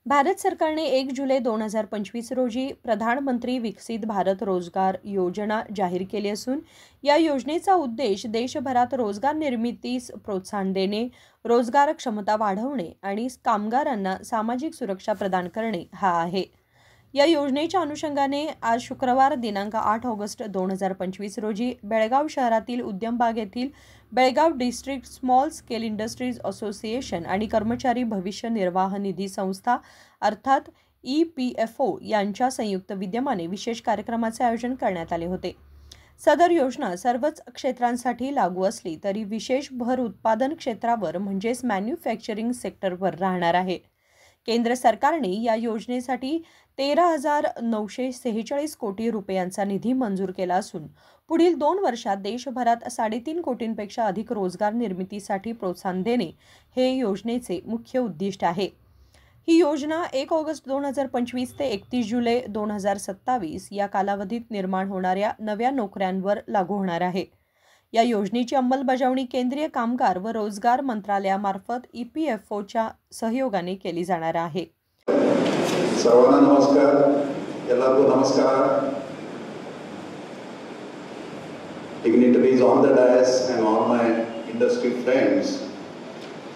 भारत सरकारने 1 जुलै 2025 रोजी प्रधानमंत्री विकसित भारत रोजगार योजना जाहीर केली असून या योजनेचा उद्देश देशभरात रोजगार निर्मितीस प्रोत्साहन देणे, रोजगार क्षमता वाढवणे आणि कामगारांना सामाजिक सुरक्षा प्रदान करणे हा आहे. या योजनेच्या अनुषंगाने आज शुक्रवार दिनांक 8 ऑगस्ट 2025 रोजी बेळगाव शहरातील उद्यमबाग येथील Belgaum district small scale industries association आणि कर्मचारी भविष्य निर्वाह निधी संस्था अर्थात EPFO यांच्या संयुक्त विद्यमाने विशेष कार्यक्रमाचे आयोजन करण्यात आले होते. सदर योजना सर्वच क्षेत्रांसाठी लागू असली तरी विशेष भर उत्पादन क्षेत्रावर म्हणजेच मॅन्युफॅक्चरिंग सेक्टरवर राहणार आहे. केंद्र सरकारने या योजनेसाठी 13,946 कोटी रुपयांचा निधी मंजूर केला असून पुढील 2 वर्षात देशभरात 3.5 कोटींपेक्षा अधिक रोजगार निर्मितीसाठी प्रोत्साहन देणे हे योजनेचे मुख्य उद्दिष्ट आहे. ही योजना 1 ऑगस्ट 2025 ते 31 जुलै 2027 या कालावधीत निर्माण होणाऱ्या नव्या नोकऱ्यांवर लागू होणार आहे. या योजनेची अंमलबजावणी केंद्रीय कामगार व रोजगार मंत्रालयामार्फत EPFOच्या सहयोगाने केली जाणार आहे. सर्वांना नमस्कार. ಎಲ್ಲರಿಗೂ ನಮಸ್ಕಾರ. Dignitaries on the dais and all my industry friends.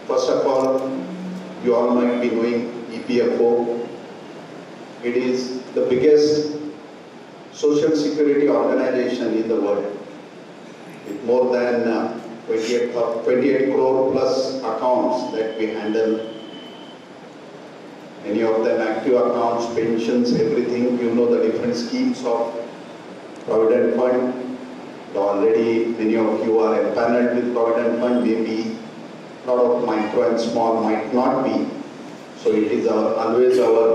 First of all, you all might be knowing EPFO. It is the biggest social security organization in the world, with more than 28 crore plus accounts that we handle. Many of them active accounts, pensions, everything. You know the different schemes of Provident Fund. Already many of you are empaneled with Provident Fund. Maybe a lot of micro and small might not be. So it is always our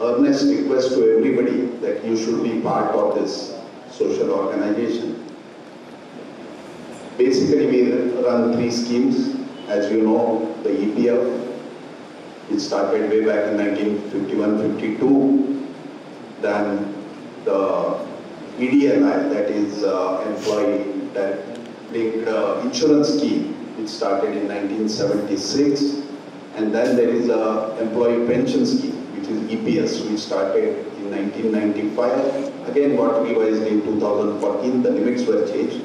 earnest request to everybody that you should be part of this social organization. Basically, we run 3 schemes. As you know, the EPF, it started way back in 1951-52. Then the EDLI, that is Employee Linked Insurance Scheme, it started in 1976. And then there is a Employee Pension Scheme, which is EPS, which started in 1995. Again, got revised in 2014. The limits were changed,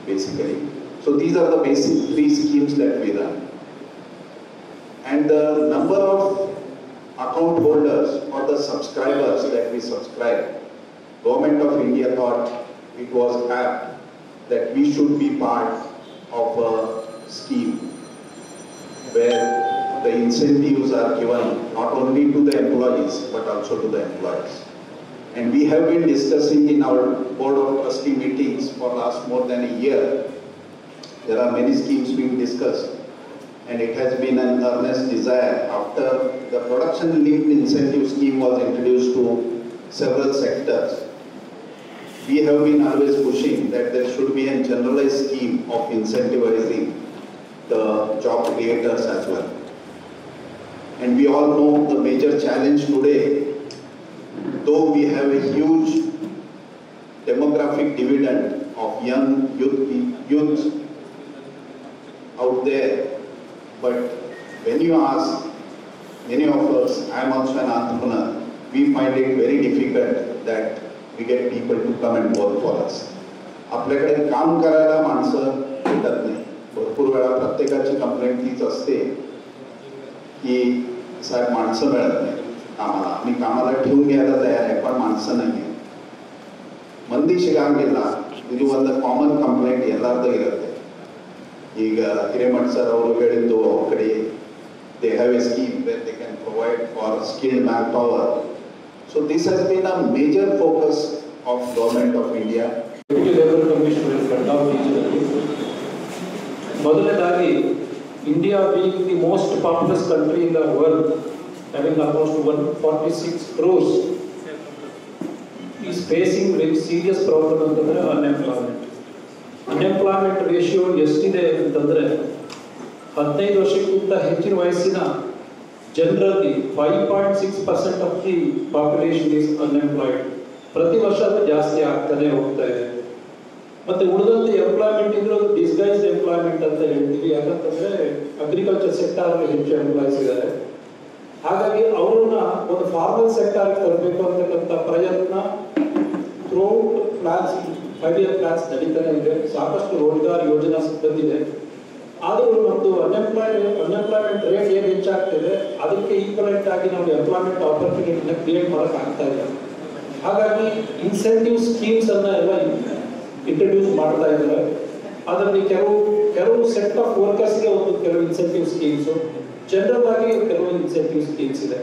basically. So these are the basic 3 schemes that we run. And the number of account holders or the subscribers that we subscribe, Government of India thought it was apt that we should be part of a scheme where the incentives are given not only to the employees but also to the employers. And we have been discussing in our board of trustee meetings for last more than a year. There are many schemes being discussed, and it has been an earnest desire after the production linked incentive scheme was introduced to several sectors. We have been always pushing that there should be a generalized scheme of incentivizing the job creators as well. And we all know the major challenge today, though we have a huge demographic dividend of young youth out there, but when you ask many of us, I am also an entrepreneur, we find it very difficult that we get people to come and work for us. आपल्याकडे काम करायला माणसं भेटत नाही. भरपूर वेळा प्रत्येकाची complaint तीच असते की साहेब माणसं मिळत नाही कामाला. आम्ही कामाला ठेवून घ्यायला तयार आहे पण माणसं नाही आहे. ಮಂದಿ ಸಿಗಂಗಿಲ್ಲ. ಇದು ಒಂದು ಕಾಮನ್ ಕಂಪ್ಲೇಂಟ್ ಎಲ್ಲರದ್ದು ಇರುತ್ತೆ. ಈಗ ಹಿರೇಮಠ್ ಸರ್ ಅವರು ಹೇಳಿದ್ದು ಅವ್ರ ಕಡೆ they have a scheme where they can provide for skilled manpower. So this has been a major focus of Government of India. Labour commission Belagavi region. ಮೊದಲನೇದಾಗಿ India being the most populous country in the world, having almost 146 crores, is facing very serious problem ಅಂತಂದ್ರೆ unemployment ratio ಎಷ್ಟಿದೆ ಅಂತಂದ್ರೆ 15 ವರ್ಷಕ್ಕಿಂತ ಹೆಚ್ಚಿನ ವಯಸ್ಸಿನ ಜನರಲ್ಲಿ 5.6% of the population is unemployed. ಪ್ರತಿ ವರ್ಷ ಅದು ಜಾಸ್ತಿ ಆಗ್ತಾನೆ ಹೋಗ್ತಾ ಇದೆ. ಮತ್ತೆ ಉಳಿದಂತೆ ಎಂಪ್ಲಾಯ್ಮೆಂಟ್ ಇದ್ರೂ ಡಿಸ್ಗೈಸ್ಡ್ ಎಂಪ್ಲಾಯ್ಮೆಂಟ್ ಅಂತ ಹೇಳ್ತೀವಿ. ಯಾಕಂತಂದ್ರೆ ಅಗ್ರಿಕಲ್ಚರ್ ಸೆಕ್ಟರ್ ಹೆಚ್ಚು ಎಂಪ್ಲಾಯ್ಸ್ ಇದ್ದಾರೆ. ಹಾಗಾಗಿ ಅವರನ್ನ ಒಂದು ಫಾರ್ಮಲ್ ಸೆಕ್ಟರ್ ತರಬೇಕು ಅಂತಕ್ಕಂಥ ಪ್ರಯತ್ನ ಥ್ರೂಔಟ್ ಪ್ಲಾನ್ಸ್ 5 ಇಯರ್ ಪ್ಲಾನ್ಸ್ ನಡೀತಾನೆ ಇದೆ. ಸಾಕಷ್ಟು ರೋಜ್ಗಾರ್ ಯೋಜನಾ ಬಂದಿದೆ. ಆದರೂ ನಮ್ಮದು ಅನ್ಎಂಪ್ಲಾಯ್ಮೆಂಟ್ ರೇಟ್ ಏನು ಹೆಚ್ಚಾಗ್ತಿದೆ ಅದಕ್ಕೆ ಈಕ್ವಲೆಂಟ್ ಆಗಿ ನಾವು ಎಂಪ್ಲಾಯ್ಮೆಂಟ್ ಆಪರ್ಚುನಿಟಿನ ಕ್ರಿಯೇಟ್ ಮಾಡೋಕ್ಕಾಗ್ತಾ ಇಲ್ಲ. ಹಾಗಾಗಿ ಇನ್ಸೆಂಟಿವ್ ಸ್ಕೀಮ್ಸ್ ಅನ್ನ ಎಲ್ಲ ಇಂಟ್ರೊಡ್ಯೂಸ್ ಮಾಡ್ತಾ ಇದ್ದಾರೆ. ಅದರಲ್ಲಿ ಕೆಲವು ಸೆಟ್ ಆಫ್ ವರ್ಕರ್ಸ್ಗೆ ಕೆಲವು ಇನ್ಸೆಂಟಿವ್ ಸ್ಕೀಮ್ಸು, ಜನರಲ್ ಆಗಿ ಕೆಲವು ಇನ್ಸೆಂಟಿವ್ ಸ್ಕೀಮ್ಸ್ ಇದೆ.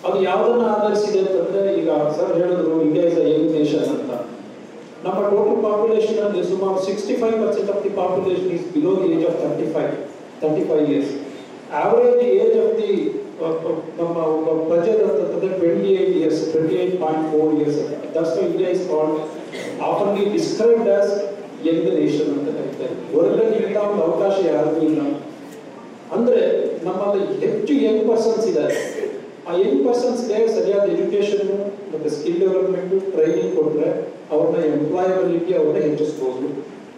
ಅದು ಯಾವುದನ್ನ ಆಧರಿಸಿದೆ ಅಂತಂದ್ರೆ, ಈಗ ಸರ್ ಹೇಳಿದ್ರು India is a young nation ಅಂತ. ನಮ್ಮ ಟೋಟಲ್ ಪಾಪ್ಯುಲೇಷನ್ ಅಲ್ಲಿ ಸುಮಾರು 65% of the population is below the age of 35 years. Average age of the ನಮ್ಮ ಪ್ರಜೆ ಅಂತಂದ್ರೆ 28 years, 28.4 years. That's why India is called ಆಫನ್ಲಿ described as Young nation ಅಂತ ಕರೀತಾರೆ. ಹೊರಗಡೆ ಇಂಥ ಒಂದು ಅವಕಾಶ ಯಾರಿಗೂ ಇಲ್ಲ. ಅಂದ್ರೆ ನಮ್ಮಲ್ಲಿ ಹೆಚ್ಚು ಯಂಗ್ ಪರ್ಸನ್ಸ್ ಇದ್ದಾರೆ. ಆ ಯಂಗ್ ಪರ್ಸನ್ಸ್ಗೆ ಸರಿಯಾದ ಎಜುಕೇಶನ್ ಮತ್ತೆ ಸ್ಕಿಲ್ ಡೆವಲಪ್ಮೆಂಟ್ ಟ್ರೈನಿಂಗ್ ಕೊಟ್ಟರೆ ಅವ್ರನ್ನ ಎಂಪ್ಲಾಯಬಿಲಿಟಿ ಅವ್ರನ್ನ ಹೆಚ್ಚಿಸ್ಬೋದು.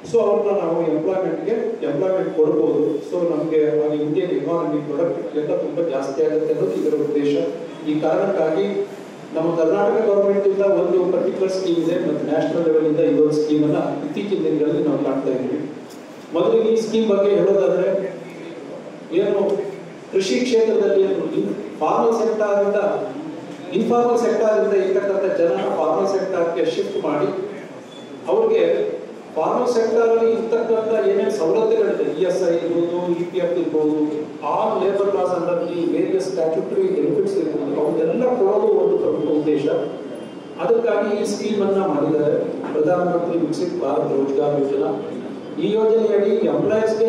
ಸೊ ಅವ್ರನ್ನ ನಾವು ಎಂಪ್ಲಾಯ್ಮೆಂಟ್ ಕೊಡ್ಬೋದು. ಸೊ ನಮಗೆ ಇಂಡಿಯನ್ ಎಕಾನಮಿ ಪ್ರೊಡಕ್ಟಿವಿಟಿ ಎಲ್ಲ ತುಂಬಾ ಜಾಸ್ತಿ ಆಗುತ್ತೆ ಅನ್ನೋದು ಇದರ ಉದ್ದೇಶ. ಈ ಕಾರಣಕ್ಕಾಗಿ ನಮ್ಮ ಕರ್ನಾಟಕ ಗವರ್ಮೆಂಟ್ ಇಂದ ಒಂದು ಪರ್ಟಿಕ್ಯುಲರ್ ಸ್ಕೀಮ್ ಇದೆ, ಮತ್ತು ನ್ಯಾಷನಲ್ ಲೆವೆಲ್ ಇಂದ ಇದೊಂದು ಸ್ಕೀಮ್ ಅನ್ನ ಇತ್ತೀಚಿನ ದಿನಗಳಲ್ಲಿ ನಾವು ಕಾಣ್ತಾ ಇದ್ದೀವಿ. ಮೊದಲಿಗೆ ಈ ಸ್ಕೀಮ್ ಬಗ್ಗೆ ಹೇಳೋದಾದ್ರೆ, ಏನು ಕೃಷಿ ಕ್ಷೇತ್ರದಲ್ಲಿ ಫಾರ್ಮಲ್ ಸೆಕ್ಟರ್ ಇಂದ ಇನ್ಫಾರ್ಮಲ್ ಸೆಕ್ಟರ್ ಇಂದ ಇರ್ತಕ್ಕಂಥ ಜನ ಫಾರ್ಮಲ್ ಸೆಕ್ಟರ್ಗೆ ಶಿಫ್ಟ್ ಮಾಡಿ ಅವ್ರಿಗೆ ಫಾರ್ಮಲ್ ಸೆಕ್ಟರ್ ಅಲ್ಲಿ ಇರ್ತಕ್ಕಂಥ ಏನೇನು ಸವಲತ್ತುಗಳಿದೆ, ESI ಇರ್ಬೋದು, EPF ಇರ್ಬೋದು, all labour loss under the various statutory benefits ಇರ್ಬೋದು, ಅವನ್ನೆಲ್ಲ ಕೊಡೋದು ಒಂದು ಪ್ರಮುಖ ಉದ್ದೇಶ. ಅದಕ್ಕಾಗಿ ಈ ಸ್ಕೀಮ್ ಅನ್ನ ಮಾಡಿದ್ದಾರೆ, ಪ್ರಧಾನಮಂತ್ರಿ ವಿಕಸಿತ್ ಭಾರತ್ ರೋಜ್ಗಾರ್ ಯೋಜನಾ. ಈ ಯೋಜನೆಯಡಿ ಎಂಪ್ಲಾಯೀಸ್ಗೆ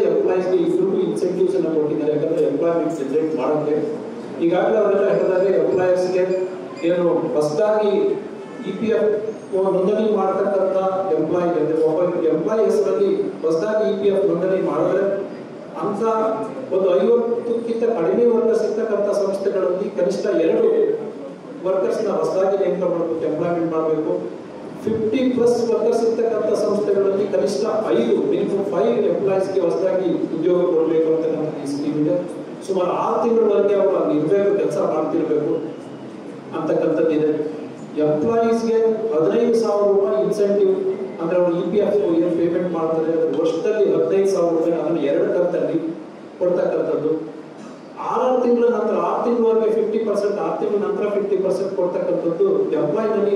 ಇಬ್ಬರಿಗೂ ಇನ್ಸೆಂಟಿವ್ಸ್ ಅನ್ನು ಕೊಟ್ಟಿದ್ದಾರೆ. ಯಾಕಂದ್ರೆ ಎಂಪ್ಲಾಯ್ಮೆಂಟ್ ಜನರೇಟ್ ಮಾಡೋಕ್ಕೆ ಈಗಾಗಲೇ ಅವರೆಲ್ಲ ಹೇಳಿದಾಗ ಎಂಪ್ಲಾಯೀಸ್ಗೆ ಏನು ಹೊಸದಾಗಿ EPF ನೋಂದಣಿ ಮಾಡತಕ್ಕಂಥ ಎಂಪ್ಲಾಯಿ ಒಬ್ಬ ಎಂಪ್ಲಾಯಿ ಹೆಸರಲ್ಲಿ ಹೊಸದಾಗಿ EPF ನೋಂದಣಿ ಮಾಡಿದ್ರೆ ಅಂತ ಒಂದು 50ಕ್ಕಿಂತ ಕಡಿಮೆ ವರ್ಕರ್ಸ್ ಇರ್ತಕ್ಕಂಥ ಸಂಸ್ಥೆಗಳಲ್ಲಿ ಕನಿಷ್ಠ 2 ವರ್ಕರ್ಸ್ನ ಹೊಸದಾಗಿ ನೇಮಕ ಮಾಡಬೇಕು, ಎಂಪ್ಲಾಯ್ಮೆಂಟ್ ಮಾಡಬೇಕು. 50+ ವರ್ಕರ್ಸ್ ಇರ್ತಕ್ಕಂಥ ಸಂಸ್ಥೆಗಳಲ್ಲಿ ಕನಿಷ್ಠ 5 ಎಂಪ್ಲಾಯೀಸ್ಗೆ ಹೊಸದಾಗಿ ಉದ್ಯೋಗ ಕೊಡಬೇಕು ಅಂತಕ್ಕಂಥ ಈ ಸ್ಕೀಮ್ ಇದೆ. ಸುಮಾರು 6 ತಿಂಗಳವರೆಗೆ ಅವರು ಅಲ್ಲಿ ಇರಬೇಕು, ಕೆಲಸ ಮಾಡ್ತಿರ್ಬೇಕು ಅಂತಕ್ಕಂಥದ್ದಿದೆ. ಎಂಪ್ಲಾಯೀಸ್ಗೆ 15,000 ರೂಪಾಯಿ ಇನ್ಸೆಂಟಿವ್, ಅಂದ್ರೆ ಅವರು EPF ಏನು ಪೇಮೆಂಟ್ ಮಾಡ್ತಾರೆ ವರ್ಷದಲ್ಲಿ 15,000 ರೂಪಾಯಿ, ಅದನ್ನು 2 ಕಂತಲ್ಲಿ ಕೊಡ್ತಕ್ಕಂಥದ್ದು. 6 ತಿಂಗಳ ನಂತರ 6 ತಿಂಗಳವರೆಗೆ 50%, 6 ತಿಂಗಳ ನಂತರ 50% ಕೊಡ್ತಕ್ಕಂಥದ್ದು. ಎಂಪ್ಲಾಯ್ನಲ್ಲಿ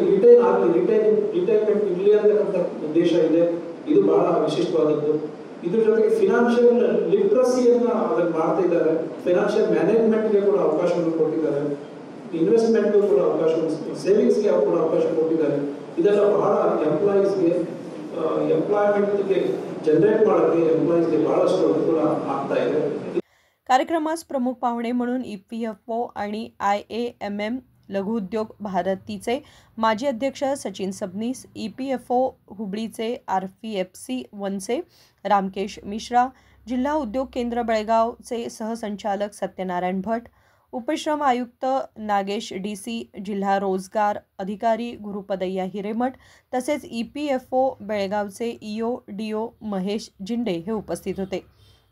ರಿಟೈರ್ಮೆಂಟ್ ಇರಲಿ ಅಂತಕ್ಕಂಥ ಉದ್ದೇಶ ಇದೆ. ಇದು ಬಹಳ ವಿಶಿಷ್ಟವಾದದ್ದು. ಇದ್ರ ಜೊತೆಗೆ ಫಿನಾನ್ಷಿಯಲ್ ಲಿಟ್ರಸಿಯನ್ನ ಅದನ್ನು ಮಾಡ್ತಾ ಇದ್ದಾರೆ. ಫೈನಾನ್ಷಿಯಲ್ ಮ್ಯಾನೇಜ್ಮೆಂಟ್ಗೆ ಕೂಡ ಅವಕಾಶವನ್ನು ಕೊಟ್ಟಿದ್ದಾರೆ, ಇನ್ವೆಸ್ಟ್ಮೆಂಟ್ ಕೂಡ ಅವಕಾಶ, ಸೇವಿಂಗ್ಸ್ಗೆ ಕೂಡ ಅವಕಾಶ ಕೊಟ್ಟಿದ್ದಾರೆ. ಇದೆಲ್ಲ ಬಹಳ ಎಂಪ್ಲಾಯ್ಮೆಂಟ್ಗೆ ಜನರೇಟ್ ಮಾಡೋಕ್ಕೆ ಎಂಪ್ಲಾಯೀಸ್ಗೆ ಬಹಳಷ್ಟು ಅನುಕೂಲ ಆಗ್ತಾ ಇದೆ. कार्यक्रमास प्रमुख पाहुणे म्हणून EPFO आणि IAMM लघु उद्योग भारतीचे माजी अध्यक्ष सचिन सबनीस, EPFO हुबळीचे RPFC वनचे रामकेश मिश्रा, जिल्हा उद्योग केंद्र बेळगावचे सहसंचालक सत्यनारायण भट, उपश्रम आयुक्त नागेश DC, जिल्हा रोजगार अधिकारी गुरुपदय्या हिरेमठ तसेच EPFO बेळगावचे EO DO महेश जिंडे हे उपस्थित होते.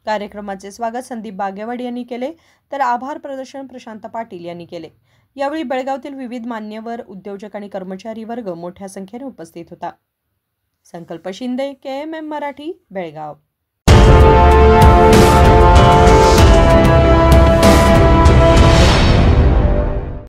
कार्यक्रमाचे स्वागत संदीप बागेवाडी यांनी केले, तर आभार प्रदर्शन प्रशांत पाटील यांनी केले. यावेळी बेळगावतील विविध मान्यवर, उद्योजक आणि कर्मचारी वर्ग मोठ्या संख्येने उपस्थित होता. संकल्प शिंदे, KMM मराठी, बेळगाव.